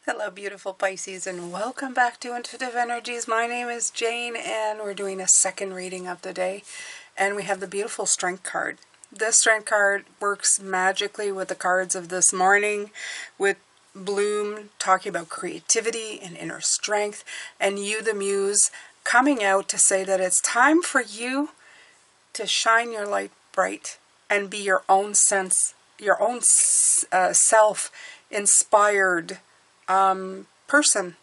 Hello beautiful Pisces, and welcome back to Intuitive Energies. My name is Jane and we're doing a second reading of the day, and we have the beautiful Strength card. This Strength card works magically with the cards of this morning, with Bloom talking about creativity and inner strength, and you the Muse coming out to say that it's time for you to shine your light bright and be your own self-inspired person.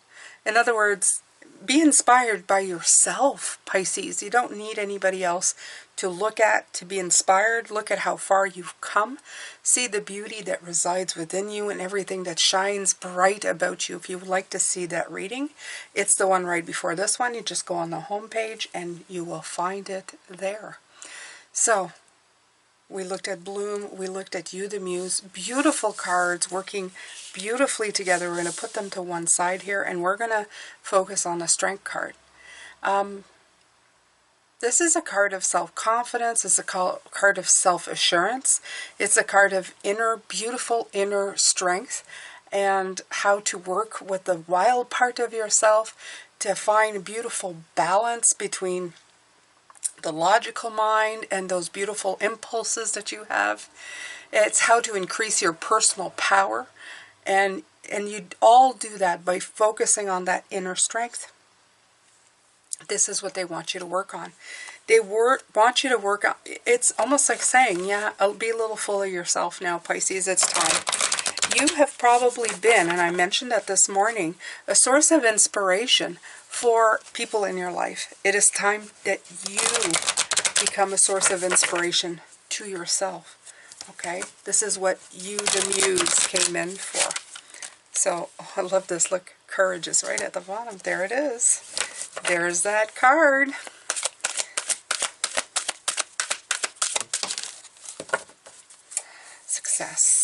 In other words, be inspired by yourself, Pisces. You don't need anybody else to look at to be inspired. Look at how far you've come. See the beauty that resides within you and everything that shines bright about you. If you would like to see that reading, it's the one right before this one. You just go on the home page and you will find it there. So, we looked at Bloom, we looked at You the Muse, beautiful cards working beautifully together. We're going to put them to one side here, and we're going to focus on the Strength card. This is a card of self-confidence, it's a card of self-assurance, it's a card of beautiful inner strength, and how to work with the wild part of yourself to find a beautiful balance between the logical mind and those beautiful impulses that you have. It's how to increase your personal power, and you all do that by focusing on that inner strength. This is what they want you to work on. They want you to work on, it's almost like saying, yeah, I'll be a little full of yourself now, Pisces, it's time. You have probably been, and I mentioned that this morning, a source of inspiration for people in your life. It is time that you become a source of inspiration to yourself. Okay? This is what You the Muse came in for. So, oh, I love this. Look, courage is right at the bottom. There it is. There's that card. Success.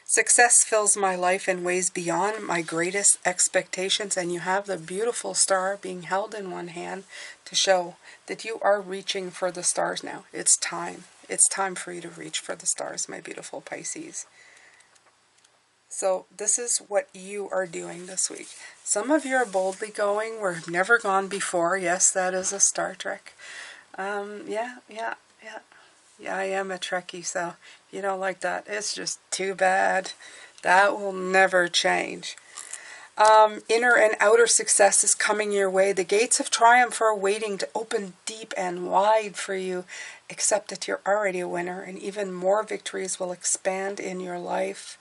Success fills my life in ways beyond my greatest expectations, and you have the beautiful star being held in one hand to show that you are reaching for the stars now. It's time. It's time for you to reach for the stars, my beautiful Pisces. So this is what you are doing this week. Some of you are boldly going where you've never gone before. Yes, that is a Star Trek. Yeah, I am a Trekkie, so if you don't like that, it's just too bad. That will never change. Inner and outer success is coming your way. The gates of triumph are waiting to open deep and wide for you. Accept that you're already a winner, and even more victories will expand in your life.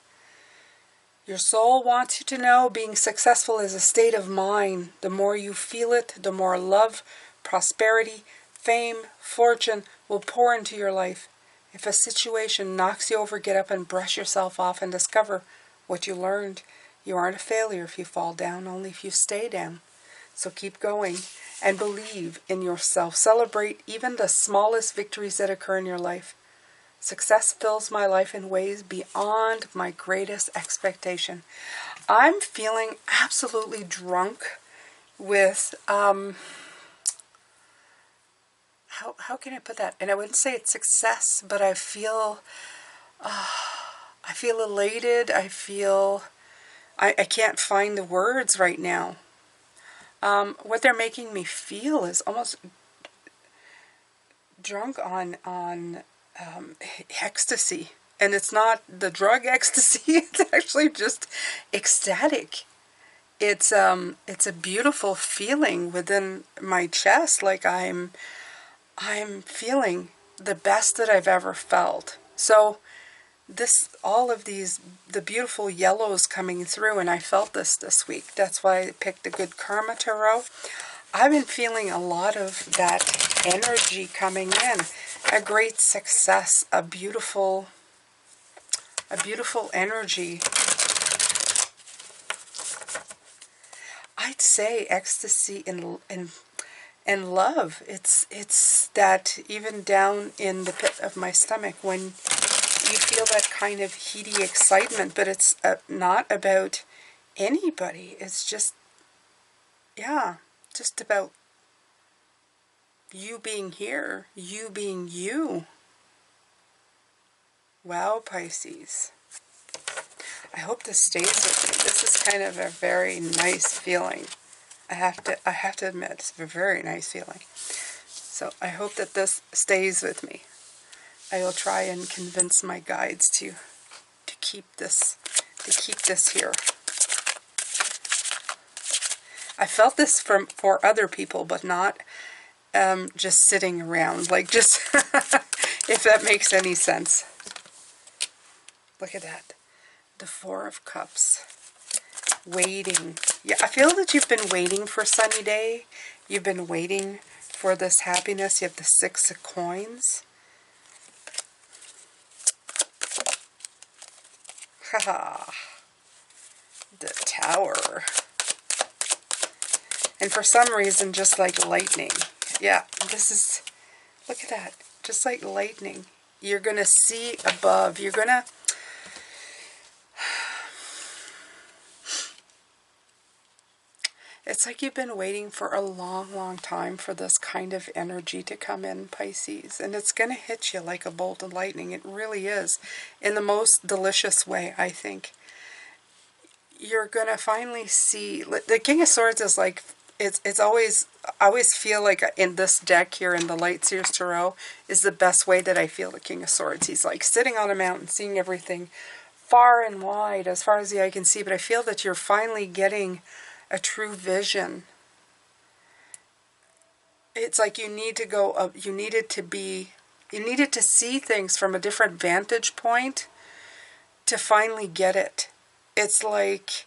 Your soul wants you to know being successful is a state of mind. The more you feel it, the more love, prosperity, fame, fortune will pour into your life. If a situation knocks you over, get up and brush yourself off and discover what you learned. You aren't a failure if you fall down, only if you stay down. So keep going and believe in yourself. Celebrate even the smallest victories that occur in your life. Success fills my life in ways beyond my greatest expectation. I'm feeling absolutely drunk with how can I put that? And I wouldn't say it's success, but I feel elated. I can't find the words right now. What they're making me feel is almost drunk on ecstasy. And it's not the drug ecstasy, it's actually just ecstatic. It's a beautiful feeling within my chest, like I'm feeling the best that I've ever felt. So all of these, the beautiful yellows coming through, and I felt this week. That's why I picked the Good Karma Tarot. I've been feeling a lot of that energy coming in. A great success, a beautiful energy. I'd say ecstasy and love. It's that even down in the pit of my stomach when you feel that kind of heady excitement, but it's not about anybody. It's just, yeah, just about you being here, you being you. Wow, Pisces. I hope this stays with me. This is kind of a very nice feeling. I have to admit, it's a very nice feeling. So I hope that this stays with me. I will try and convince my guides to keep this here. I felt this for other people, but not just sitting around, like just if that makes any sense. Look at that. The Four of Cups. Waiting. Yeah, I feel that you've been waiting for a sunny day. You've been waiting for this happiness. You have the Six of Coins. Haha. The Tower. And for some reason, just like lightning. Yeah, this is, look at that. Just like lightning. You're going to see above. You're going to, it's like you've been waiting for a long, long time for this kind of energy to come in, Pisces. And it's going to hit you like a bolt of lightning. It really is. In the most delicious way, I think. You're going to finally see, the King of Swords is like, it's always, I always feel like in this deck here in the Light Seers Tarot is the best way that I feel the King of Swords. He's like sitting on a mountain, seeing everything far and wide, as far as the eye can see. But I feel that you're finally getting a true vision. It's like you need to go up, you needed to see things from a different vantage point to finally get it. It's like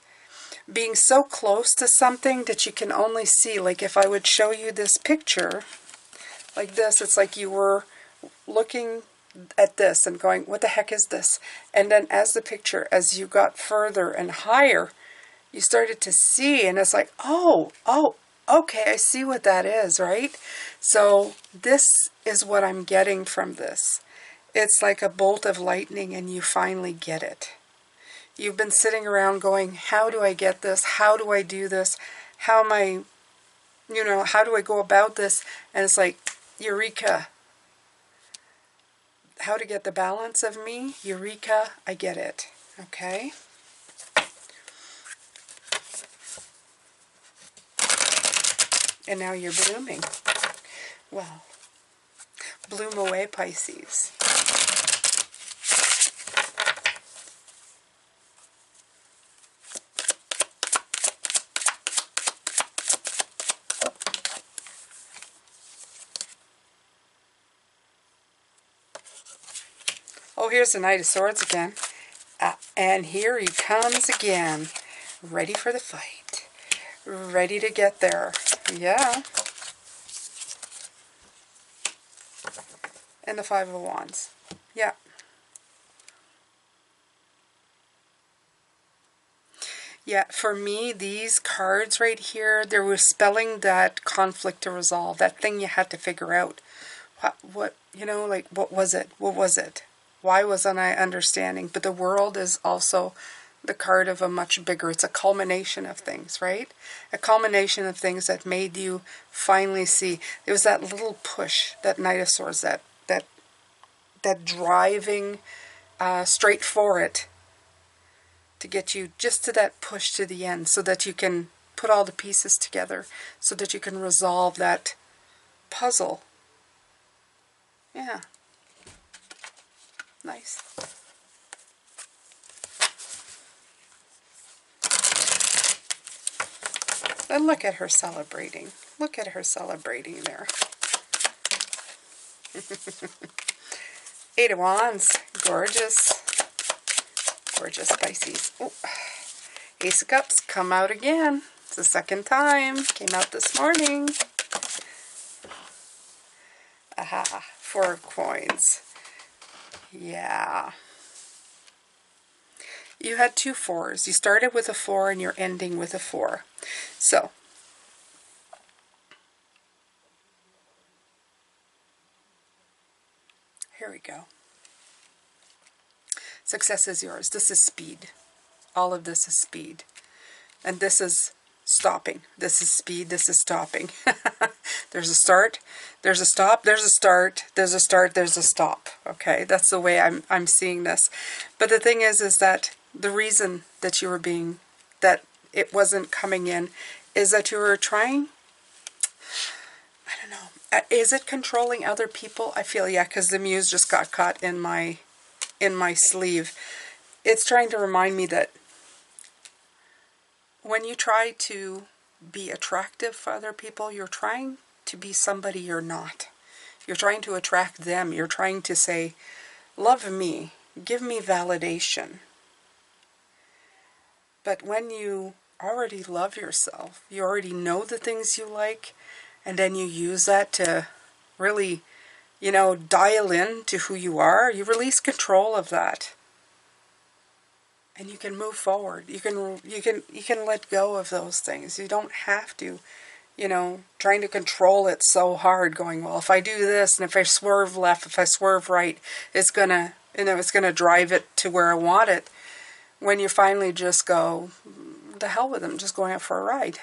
being so close to something that you can only see. Like if I would show you this picture like this, it's like you were looking at this and going, what the heck is this? And then as the picture, as you got further and higher, you started to see, and it's like, oh, okay, I see what that is, right? So this is what I'm getting from this. It's like a bolt of lightning, and you finally get it. You've been sitting around going, how do I get this? How do I do this? How am I, how do I go about this? And it's like, eureka. How to get the balance of me? Eureka, I get it. Okay? And now you're blooming. Well, bloom away, Pisces. Oh, here's the Knight of Swords again. And here he comes again. Ready for the fight. Ready to get there. Yeah. And the Five of Wands. Yeah. Yeah, for me, these cards right here, they were spelling that conflict to resolve, that thing you had to figure out. What was it? What was it? Why wasn't I understanding? But the World is also the card of a much bigger, it's a culmination of things, right? A culmination of things that made you finally see. It was that little push, that Knight of Swords, that driving straight for it to get you just to that push to the end, so that you can put all the pieces together, so that you can resolve that puzzle. Yeah. Nice. And look at her celebrating. Look at her celebrating there. Eight of Wands. Gorgeous. Gorgeous, Pisces. Ooh. Ace of Cups. Come out again. It's the second time. Came out this morning. Aha. Four of Coins. Yeah. You had two fours. You started with a 4 and you're ending with a 4. So, here we go. Success is yours. This is speed. All of this is speed. And this is stopping. This is speed. This is stopping. There's a start. There's a stop. There's a start. There's a start. There's a stop. Okay, that's the way I'm seeing this. But the thing is that the reason that you were being, that it wasn't coming in, is that you were trying, I don't know, is it controlling other people? I feel, yeah, because the muse just got caught in my sleeve. It's trying to remind me that when you try to be attractive for other people, you're trying to be somebody you're not. You're trying to attract them. You're trying to say, love me, give me validation. But when you already love yourself, you already know the things you like, and then you use that to really, dial in to who you are, you release control of that. And you can move forward. You can let go of those things. You don't have to, trying to control it so hard, going, well, if I do this, and if I swerve left, if I swerve right, it's gonna drive it to where I want it. When you finally just go, the hell with them, just going out for a ride,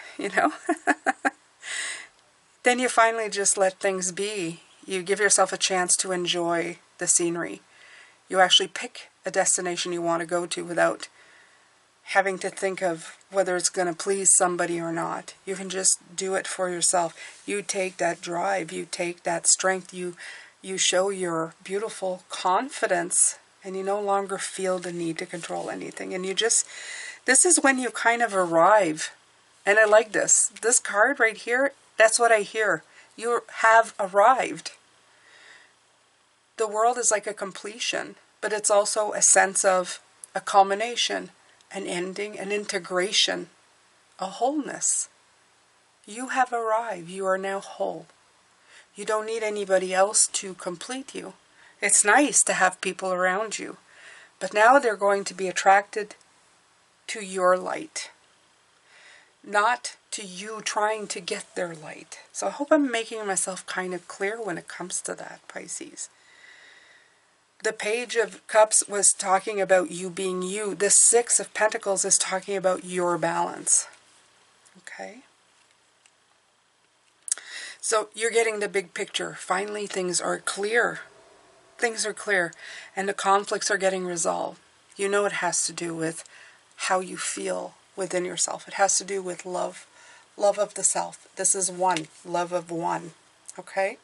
Then you finally just let things be. You give yourself a chance to enjoy the scenery. You actually pick a destination you want to go to without having to think of whether it's going to please somebody or not. You can just do it for yourself. You take that drive, you take that strength, you show your beautiful confidence, and you no longer feel the need to control anything. And this is when you kind of arrive. And I like this. This card right here, that's what I hear. You have arrived. The world is like a completion, but it's also a sense of a culmination, an ending, an integration, a wholeness. You have arrived. You are now whole. You don't need anybody else to complete you. It's nice to have people around you, but now they're going to be attracted to your light, not to you trying to get their light. So I hope I'm making myself kind of clear when it comes to that, Pisces. The Page of Cups was talking about you being you. The Six of Pentacles is talking about your balance. Okay? So you're getting the big picture. Finally, things are clear. Things are clear. And the conflicts are getting resolved. You know it has to do with how you feel within yourself. It has to do with love. Love of the self. This is one. Love of one. Okay?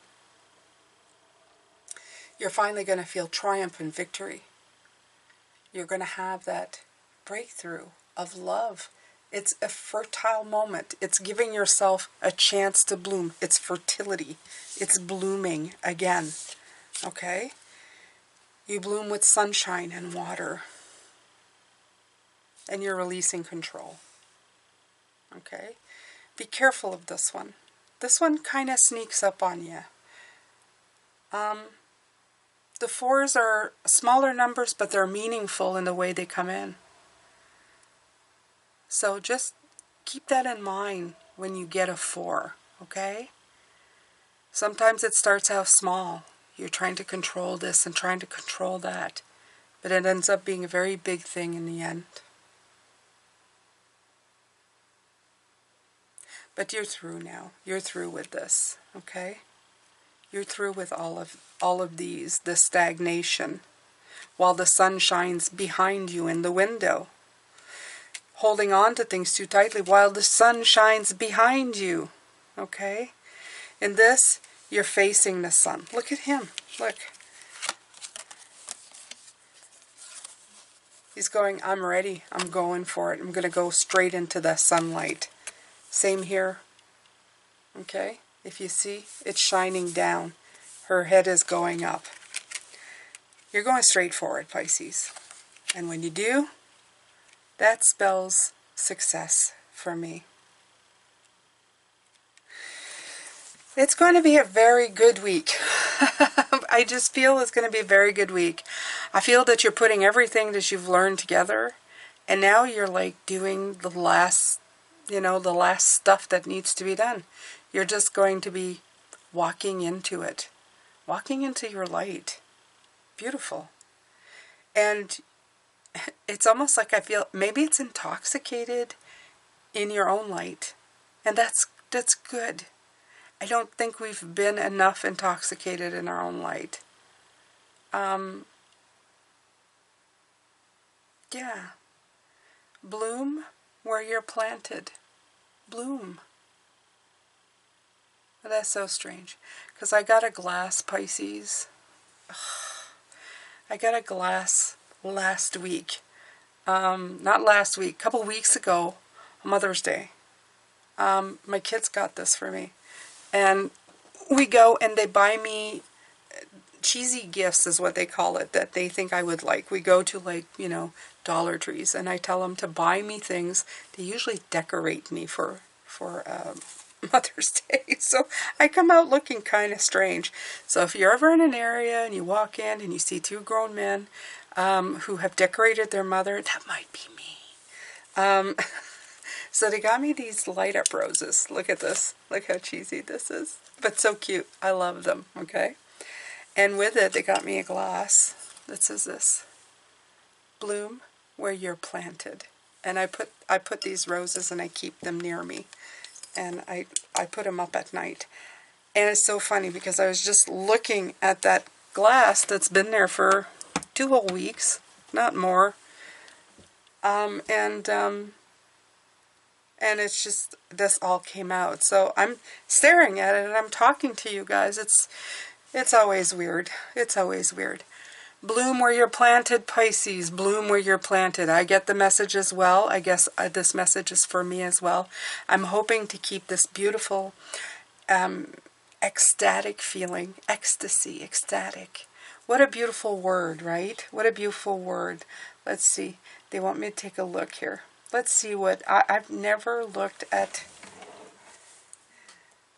You're finally going to feel triumph and victory. You're going to have that breakthrough of love. It's a fertile moment. It's giving yourself a chance to bloom. It's fertility. It's blooming again. Okay? You bloom with sunshine and water. And you're releasing control. Okay? Be careful of this one. This one kind of sneaks up on you. The fours are smaller numbers, but they're meaningful in the way they come in. So just keep that in mind when you get a 4, okay? Sometimes it starts out small. You're trying to control this and trying to control that, but it ends up being a very big thing in the end. But you're through now. You're through with this, okay? You're through with all of these, the stagnation, while the sun shines behind you in the window. Holding on to things too tightly while the sun shines behind you, okay? In this, you're facing the sun. Look at him. Look. He's going, I'm ready. I'm going for it. I'm going to go straight into the sunlight. Same here. Okay? If you see, it's shining down. Her head is going up. You're going straight for it, Pisces. And when you do, that spells success for me. It's going to be a very good week. I just feel it's going to be a very good week. I feel that you're putting everything that you've learned together, and now you're like doing the last stuff that needs to be done. You're just going to be walking into it. Walking into your light. Beautiful. And it's almost like I feel maybe it's intoxicated in your own light. And that's good. I don't think we've been enough intoxicated in our own light. Yeah. Bloom where you're planted. Bloom. That's so strange. Because I got a glass, Pisces. I got a glass last week. Not last week, a couple weeks ago, Mother's Day. My kids got this for me. And we go and they buy me cheesy gifts is what they call it, that they think I would like. We go to, like, you know, Dollar Trees, and I tell them to buy me things. They usually decorate me for Mother's Day, so I come out looking kind of strange. So if you're ever in an area and you walk in and you see two grown men who have decorated their mother, that might be me. So they got me these light up roses. Look at this. Look how cheesy this is, but so cute. I love them. Okay. And with it, they got me a glass that says this: bloom where you're planted. And I put these roses and I keep them near me. And I put them up at night. And it's so funny because I was just looking at that glass that's been there for 2 whole weeks, not more. And it's just, this all came out. So I'm staring at it and I'm talking to you guys. It's always weird. It's always weird. Bloom where you're planted, Pisces. Bloom where you're planted. I get the message as well. I guess this message is for me as well. I'm hoping to keep this beautiful, ecstatic feeling. Ecstasy, ecstatic. What a beautiful word, right? What a beautiful word. Let's see. They want me to take a look here. Let's see what... I've never looked at...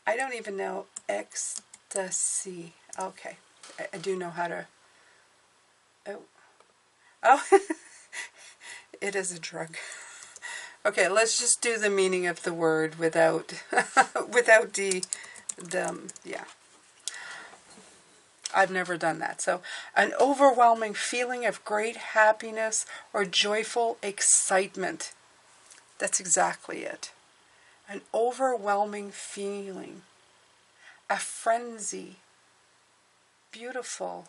I don't even know ecstasy. Okay, I do know how to... Oh, it is a drug. Okay, let's just do the meaning of the word without, without yeah. I've never done that. So, an overwhelming feeling of great happiness or joyful excitement. That's exactly it. An overwhelming feeling. A frenzy. Beautiful.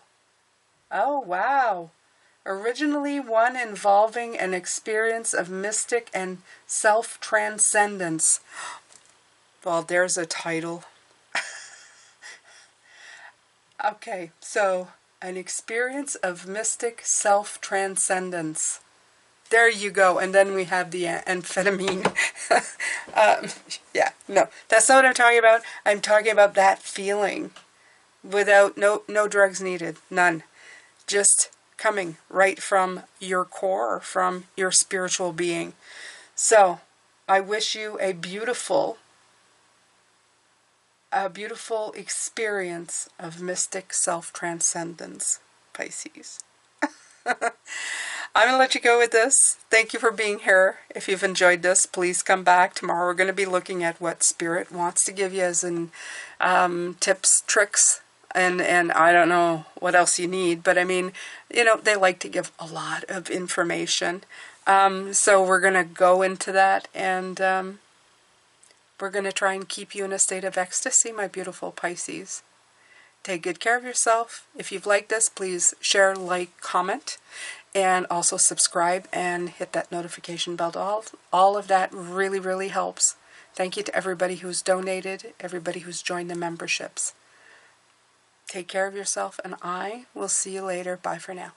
Oh, wow. Originally one involving an experience of mystic and self-transcendence. Well, there's a title. Okay, so an experience of mystic self-transcendence. There you go. And then we have the amphetamine. Yeah, no, that's not what I'm talking about. I'm talking about that feeling without, no drugs needed, none. Just coming right from your core, from your spiritual being. So, I wish you a beautiful experience of mystic self-transcendence, Pisces. I'm going to let you go with this. Thank you for being here. If you've enjoyed this, please come back. Tomorrow we're going to be looking at what Spirit wants to give you as in tips, tricks, and I don't know what else you need. But I mean, you know, they like to give a lot of information. So we're going to go into that, and we're going to try and keep you in a state of ecstasy, my beautiful Pisces. Take good care of yourself. If you've liked this, please share, like, comment, and also subscribe and hit that notification bell. All of that really, really helps. Thank you to everybody who's donated, everybody who's joined the memberships. Take care of yourself, and I will see you later. Bye for now.